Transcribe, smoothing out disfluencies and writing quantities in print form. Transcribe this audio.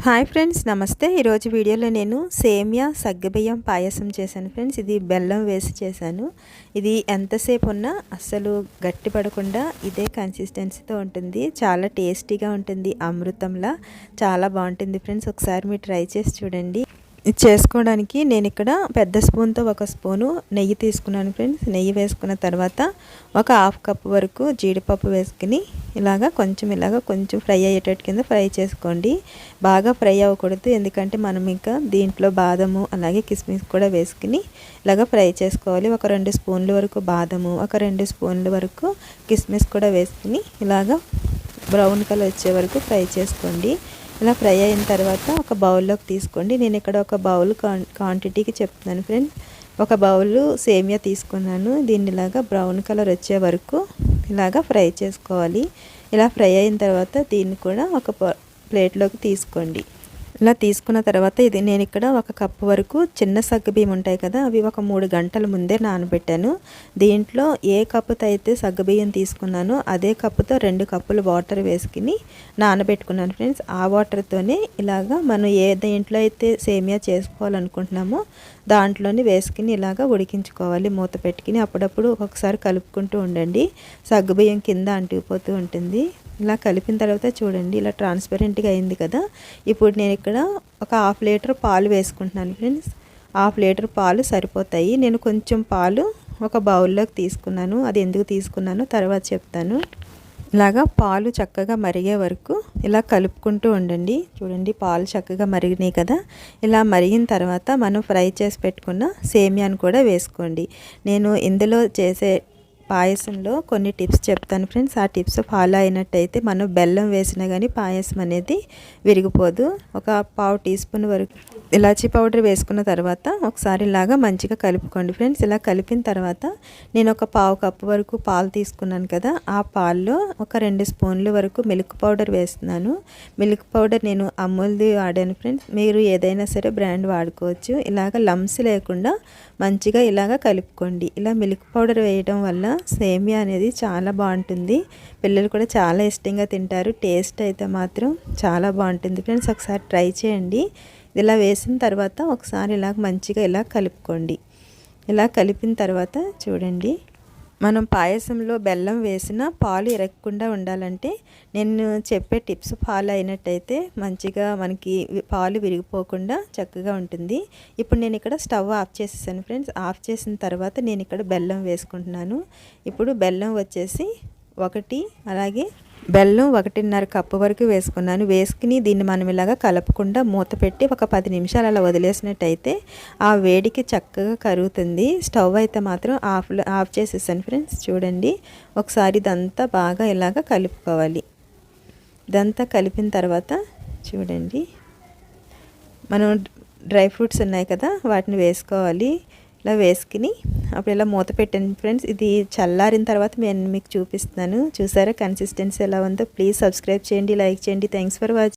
Hi friends, నమస్తే. ఈరోజు వీడియోలో నేను సేమియా సగ్గుబియ్యం పాయసం చేశాను ఫ్రెండ్స్. ఇది బెల్లం వేసి చేశాను. ఇది ఎంతసేపు ఉన్నా అస్సలు గట్టి పడకుండా ఇదే కన్సిస్టెన్సీతో ఉంటుంది. చాలా టేస్టీగా ఉంటుంది, అమృతంలా చాలా బాగుంటుంది ఫ్రెండ్స్. ఒకసారి మీరు ట్రై చేసి చూడండి. ఇది చేసుకోవడానికి నేను ఇక్కడ పెద్ద స్పూన్తో 1 స్పూను నెయ్యి తీసుకున్నాను ఫ్రెండ్స్. నెయ్యి వేసుకున్న తర్వాత ఒక హాఫ్ కప్ వరకు జీడిపప్పు వేసుకుని ఇలాగ కొంచెం ఫ్రై అయ్యేటట్టు కింద ఫ్రై చేసుకోండి. బాగా ఫ్రై అవ్వకూడదు, ఎందుకంటే మనం ఇంకా దీంట్లో బాదము అలాగే కిస్మిస్ కూడా వేసుకుని ఇలాగ ఫ్రై చేసుకోవాలి. ఒక 2 స్పూన్ల వరకు బాదము, ఒక 2 స్పూన్ల వరకు కిస్మిస్ కూడా వేసుకుని ఇలాగ బ్రౌన్ కలర్ వచ్చే వరకు ఫ్రై చేసుకోండి. ఇలా ఫ్రై అయిన తర్వాత ఒక బౌల్లోకి తీసుకోండి. నేను ఇక్కడ ఒక బౌల్ క్వాంటిటీకి చెప్తున్నాను ఫ్రెండ్స్. ఒక బౌల్ సేమియా తీసుకున్నాను. దీన్ని ఇలాగా బ్రౌన్ కలర్ వచ్చే వరకు ఇలాగా ఫ్రై చేసుకోవాలి. ఇలా ఫ్రై అయిన తర్వాత దీన్ని కూడా ఒక ప్లేట్లోకి తీసుకోండి. ఇలా తీసుకున్న తర్వాత నేను ఇక్కడ 1 కప్పు వరకు చిన్న సగ్గుబియ్యం ఉంటాయి కదా, అవి ఒక 3 గంటల ముందే నానబెట్టాను. దీంట్లో ఏ కప్పుతో అయితే సగ్గుబియ్యం తీసుకున్నానో అదే కప్పుతో 2 కప్పులు వాటర్ వేసుకుని నానబెట్టుకున్నాను ఫ్రెండ్స్. ఆ వాటర్తోనే ఇలాగా మనం ఏ దేంట్లో అయితే సేమియా చేసుకోవాలనుకుంటున్నామో దాంట్లోని వేసుకుని ఇలాగా ఉడికించుకోవాలి. మూత పెట్టుకుని అప్పుడప్పుడు ఒక్కొక్కసారి కలుపుకుంటూ ఉండండి. సగ్గుబియ్యం కింద అంటుకుపోతూ ఉంటుంది. ఇలా కలిపిన తర్వాత చూడండి, ఇలా ట్రాన్స్పరెంట్గా అయింది కదా. ఇప్పుడు నేను ఇక్కడ ఒక 1/2 లీటర్ పాలు వేసుకుంటున్నాను ఫ్రెండ్స్. 1/2 లీటర్ పాలు సరిపోతాయి. నేను కొంచెం పాలు ఒక బౌల్లోకి తీసుకున్నాను. అది ఎందుకు తీసుకున్నానో తర్వాత చెప్తాను. ఇలాగా పాలు చక్కగా మరిగే వరకు ఇలా కలుపుకుంటూ ఉండండి. చూడండి, పాలు చక్కగా మరిగినాయి కదా. ఇలా మరిగిన తర్వాత మనం ఫ్రై చేసి పెట్టుకున్న సేమియాను కూడా వేసుకోండి. నేను ఇందులో చేసే పాయసంలో కొన్ని టిప్స్ చెప్తాను ఫ్రెండ్స్. ఆ టిప్స్ ఫాలో అయినట్టయితే మనం బెల్లం వేసినా కానీ పాయసం అనేది విరిగిపోదు. ఒక 1/2 టీ స్పూన్ వరకు ఇలాచీ పౌడర్ వేసుకున్న తర్వాత ఒకసారి ఇలాగా మంచిగా కలుపుకోండి ఫ్రెండ్స్. ఇలా కలిపిన తర్వాత నేను ఒక 1/2 కప్పు వరకు పాలు తీసుకున్నాను కదా, ఆ పాల్లో ఒక 2 స్పూన్ల వరకు మిల్క్ పౌడర్ వేస్తున్నాను. మిల్క్ పౌడర్ నేను అమూల్ది వాడాను ఫ్రెండ్స్. మీరు ఏదైనా సరే బ్రాండ్ వాడుకోవచ్చు. ఇలాగ లమ్స్ లేకుండా మంచిగా ఇలాగ కలుపుకోండి. ఇలా మిల్క్ పౌడర్ వేయడం వల్ల సేమియా అనేది చాలా బాగుంటుంది. పిల్లలు కూడా చాలా ఇష్టంగా తింటారు. టేస్ట్ అయితే మాత్రం చాలా బాగుంటుంది ఫ్రెండ్స్. ఒకసారి ట్రై చేయండి. ఇలా వేసిన తర్వాత ఒకసారి ఇలా మంచిగా ఇలా కలుపుకోండి. ఇలా కలిపిన తర్వాత చూడండి, మనం పాయసంలో బెల్లం వేసిన పాలు ఇరగకుండా ఉండాలంటే నేను చెప్పే టిప్స్ ఫాలో అయినట్టయితే మంచిగా మనకి పాలు విరిగిపోకుండా చక్కగా ఉంటుంది. ఇప్పుడు నేను ఇక్కడ స్టవ్ ఆఫ్ చేసేసాను ఫ్రెండ్స్. ఆఫ్ చేసిన తర్వాత నేను ఇక్కడ బెల్లం వేసుకుంటున్నాను. ఇప్పుడు బెల్లం వచ్చేసి 1, అలాగే బెల్లం 1.5 కప్పు వరకు వేసుకున్నాను. వేసుకుని దీన్ని మనం ఇలాగా కలపకుండా మూత పెట్టి ఒక 10 నిమిషాలు అలా వదిలేసినట్టయితే ఆ వేడికి చక్కగా కరుగుతుంది. స్టవ్ అయితే మాత్రం ఆఫ్ చేసేసాను ఫ్రెండ్స్. చూడండి, ఒకసారి ఇదంతా బాగా ఇలాగా కలుపుకోవాలి. ఇదంతా కలిపిన తర్వాత చూడండి, మనం డ్రై ఫ్రూట్స్ ఉన్నాయి కదా, వాటిని వేసుకోవాలి. ఇలా వేసుకుని అప్పుడు ఇలా మూత పెట్టండి ఫ్రెండ్స్. ఇది చల్లారిన తర్వాత నేను మీకు చూపిస్తున్నాను. చూసారా కన్సిస్టెన్సీ ఎలా ఉందో. ప్లీజ్ సబ్స్క్రైబ్ చేయండి, లైక్ చేయండి. Thanks for watching.